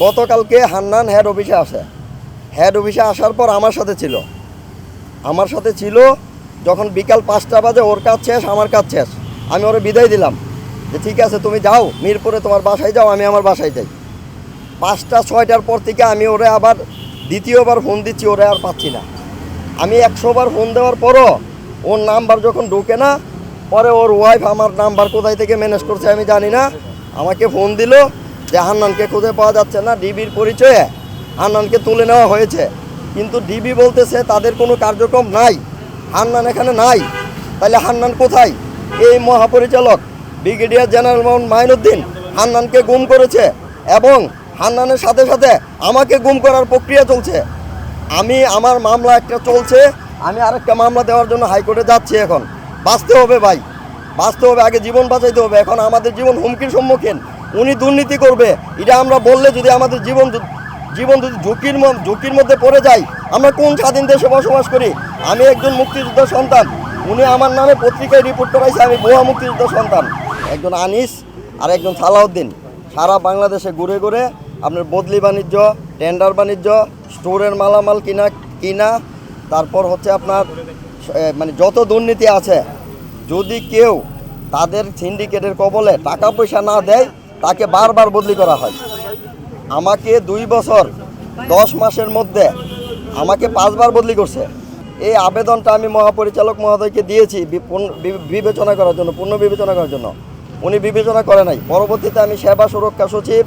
গতকালকে হান্নান হেড অফিসে আসে। হেড অফিসে আসার পর আমার সাথে ছিল। যখন বিকাল 5টা বাজে ওর কাজ শেষ, আমার কাজ শেষ, আমি ওরে বিদায় দিলাম যে ঠিক আছে তুমি যাও মিরপুরে, তোমার বাসায় যাও, আমি আমার বাসায় যাই। 5টা 6টার পর থেকে আমি ওরে আবার দ্বিতীয়বার ফোন দিচ্ছি, ওরে আর পাচ্ছি না। আমি 100 বার ফোন দেওয়ার পরও ওর নাম্বার যখন ঢোকে না, পরে ওর ওয়াইফ আমার নাম্বার কোথায় থেকে ম্যানেজ করছে আমি জানি না, আমাকে ফোন দিল যে হান্নানকে খুঁজে পাওয়া যাচ্ছে না, ডিবির পরিচয়ে হান্নানকে তুলে নেওয়া হয়েছে। কিন্তু ডিবি বলতেছে তাদের কোনো কার্যক্রম নাই, হান্নান এখানে নাই। তাহলে হান্নান কোথায়? এই মহাপরিচালক ব্রিগেডিয়ার জেনারেল মাইনুদ্দিন হান্নানকে গুম করেছে এবং হান্নানের সাথে সাথে আমাকে গুম করার প্রক্রিয়া চলছে। আমার মামলা একটা চলছে, আমি আরেকটা মামলা দেওয়ার জন্য হাইকোর্টে যাচ্ছি। এখন বাঁচতে হবে ভাই, বাঁচতে হবে, আগে জীবন বাঁচাইতে হবে। এখন আমাদের জীবন হুমকির সম্মুখীন, উনি দুর্নীতি করবে এটা আমরা বললে যদি আমাদের জীবন যদি ঝুঁকির মধ্যে পড়ে যায়, আমরা কোন স্বাধীন দেশে বসবাস করি? আমি একজন মুক্তিযোদ্ধার সন্তান, উনি আমার নামে পত্রিকায় রিপোর্ট করাইছে আমি ভুয়া মুক্তিযোদ্ধার সন্তান। একজন আনিস আর একজন সালাউদ্দিন সারা বাংলাদেশে ঘুরে ঘুরে আপনার বদলি বাণিজ্য, টেন্ডার বাণিজ্য, স্টোরের মালামাল কিনা, তারপর হচ্ছে আপনার মানে যত দুর্নীতি আছে, যদি কেউ তাদের সিন্ডিকেটের কবলে টাকা পয়সা না দেয় তাকে বারবার বদলি করা হয়। আমাকে 2 বছর 10 মাসের মধ্যে আমাকে 5 বার বদলি করছে। এই আবেদনটা আমি মহাপরিচালক মহোদয়কে দিয়েছি বিবেচনা করার জন্য, পুনঃ বিবেচনা করার জন্য। উনি বিবেচনা করে নাই। পরবর্তীতে আমি সেবা সুরক্ষা সচিব,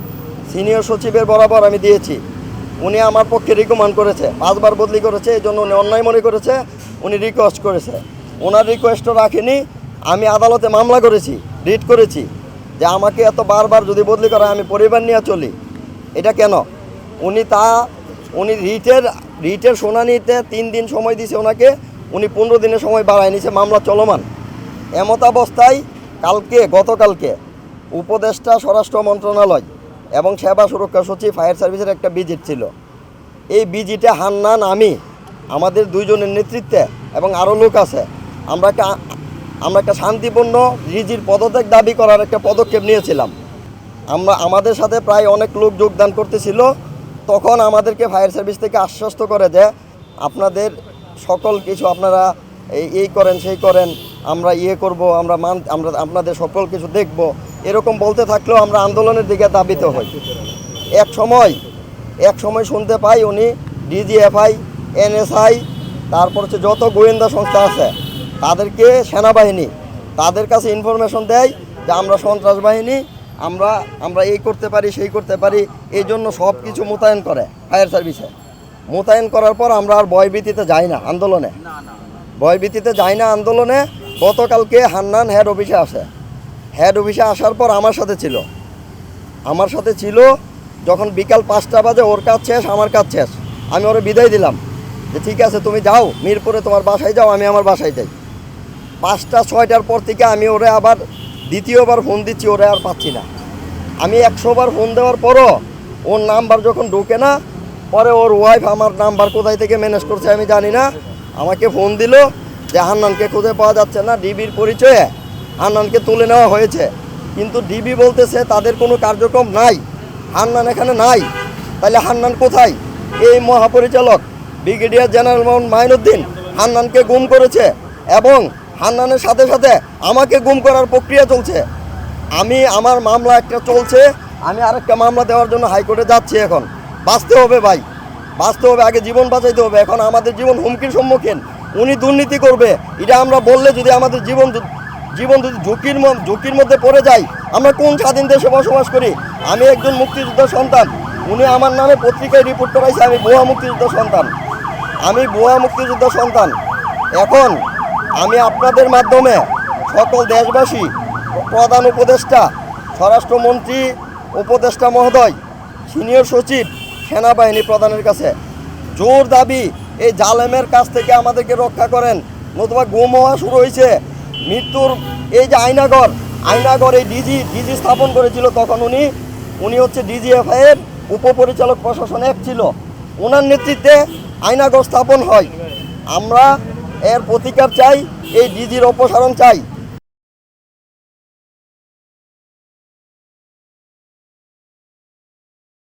সিনিয়র সচিবের বরাবর আমি দিয়েছি। উনি আমার পক্ষে রিকমেন্ড করেছে, 5 বার বদলি করেছে, এই জন্য উনি অন্যায় মনে করেছে, উনি রিকোয়েস্ট করেছে। ওনার রিকোয়েস্টও রাখেনি, আমি আদালতে মামলা করেছি, রিট করেছি যে আমাকে এত বারবার যদি বদলি করা আমি পরিবার নিয়ে চলি, এটা কেন? উনি রিটের শুনানিতে 3 দিন সময় দিয়েছে ওনাকে, উনি 15 দিনের সময় বাড়ায় নিছে, মামলা চলমান। এমতাবস্থায় গতকালকে উপদেষ্টা স্বরাষ্ট্র মন্ত্রণালয় এবং সেবা সুরক্ষা সচিব ফায়ার সার্ভিসের একটা ভিজিট ছিল। এই ভিজিটে হান্নান, আমাদের 2 জনের নেতৃত্বে এবং আরও লোক আছে, আমরা একটা শান্তিপূর্ণ ডিজির পদত্যাগ দাবি করার একটা পদক্ষেপ নিয়েছিলাম। আমাদের সাথে প্রায় অনেক লোক যোগদান করতেছিল। তখন আমাদেরকে ফায়ার সার্ভিস থেকে আশ্বস্ত করে যে আপনাদের সকল কিছু আপনারা এই করেন সেই করেন, আমরা করব, আমরা আপনাদের সকল কিছু দেখব, এরকম বলতে থাকলেও আমরা আন্দোলনের দিকে ধাবিত হই। এক সময় শুনতে পাই উনি ডিজিএফআই, এনএসআই, তারপর হচ্ছে যত গোয়েন্দা সংস্থা আছে তাদেরকে, সেনাবাহিনী তাদের কাছে ইনফরমেশন দেয় যে আমরা সন্ত্রাস বাহিনী, আমরা এই করতে পারি সেই করতে পারি, এই জন্য সব কিছু মোতায়েন করে ফায়ার সার্ভিসে। মোতায়েন করার পর আমরা আর ভয়ভীতিতে যাই না আন্দোলনে। গতকালকে হান্নান হেড অফিসে আসে। হেড অফিসে আসার পর আমার সাথে ছিল। যখন বিকাল 5টা বাজে ওর কাজ শেষ, আমার কাজ শেষ, আমি ওরে বিদায় দিলাম যে ঠিক আছে তুমি যাও মিরপুরে, তোমার বাসায় যাও, আমি আমার বাসায় যাই। 5টা 6টার পর থেকে আমি ওরে আবার দ্বিতীয়বার ফোন দিচ্ছি, ওরে আর পাচ্ছি না। আমি 100 বার ফোন দেওয়ার পরও ওর নাম্বার যখন ঢোকে না, পরে ওর ওয়াইফ আমার নাম্বার কোথায় থেকে ম্যানেজ করছে আমি জানি না, আমাকে ফোন দিল যে হান্নানকে খুঁজে পাওয়া যাচ্ছে না, ডিবির পরিচয়ে হান্নানকে তুলে নেওয়া হয়েছে। কিন্তু ডিবি বলতেছে তাদের কোনো কার্যক্রম নাই, হান্নান এখানে নাই। তাহলে হান্নান কোথায়? এই মহাপরিচালক ব্রিগেডিয়ার জেনারেল মাইনুদ্দিন হান্নানকে গুম করেছে এবং হান্নানের সাথে সাথে আমাকে গুম করার প্রক্রিয়া চলছে। আমার মামলা একটা চলছে, আমি আরেকটা মামলা দেওয়ার জন্য হাইকোর্টে যাচ্ছি। এখন বাঁচতে হবে ভাই, বাঁচতে হবে, আগে জীবন বাঁচাইতে হবে। এখন আমাদের জীবন হুমকির সম্মুখীন, উনি দুর্নীতি করবে এটা আমরা বললে যদি আমাদের জীবন যদি ঝুঁকির মধ্যে পড়ে যায়, আমরা কোন স্বাধীন দেশে বসবাস করি? আমি একজন মুক্তিযোদ্ধার সন্তান, উনি আমার নামে পত্রিকায় রিপোর্ট করাইছে আমি ভুয়া মুক্তিযোদ্ধার সন্তান। এখন আমি আপনাদের মাধ্যমে সকল দেশবাসী, প্রধান উপদেষ্টা, স্বরাষ্ট্রমন্ত্রী উপদেষ্টা মহোদয়, সিনিয়র সচিব, সেনাবাহিনী প্রধানের কাছে জোর দাবি, এই জালেমের কাছ থেকে আমাদেরকে রক্ষা করেন, নতুবা গুম হওয়া শুরু হয়েছে। মৃত্যুর এই যে আয়নাগর এই ডিজি স্থাপন করেছিল, তখন উনি হচ্ছে ডিজিএফআই এর উপপরিচালক প্রশাসন 1 ছিল, ওনার নেতৃত্বে আয়নাগর স্থাপন হয়। আমরা এর প্রতিকার চাই, এই ডিজির অপসারণ চাই।